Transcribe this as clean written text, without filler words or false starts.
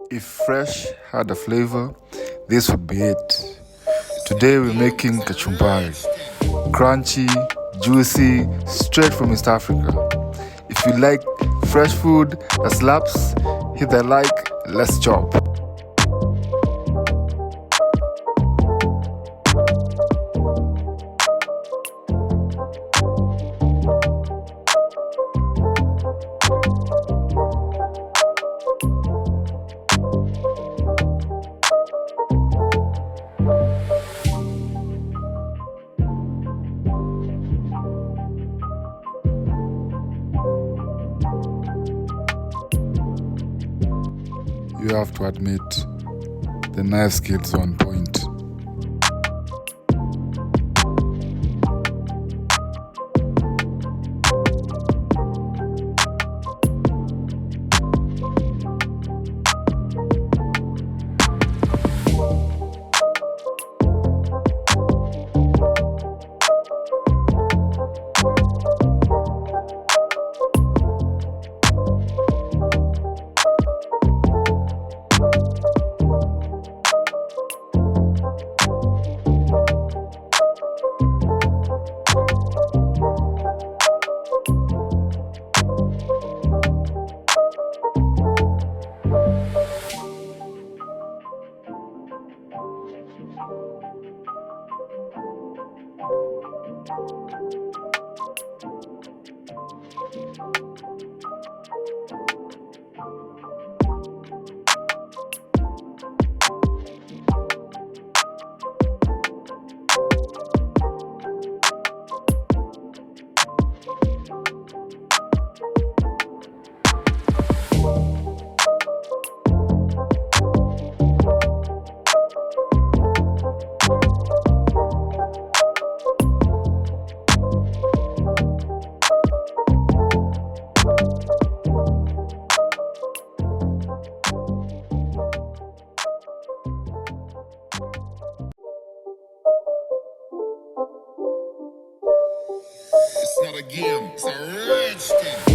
If fresh had a flavor, this would be it. Today we're making kachumbari. Crunchy, juicy, straight from East Africa. If you like fresh food that slaps, hit that like, let's chop. You have to admit, the knife skills on point. It's not a game, it's a rich thing.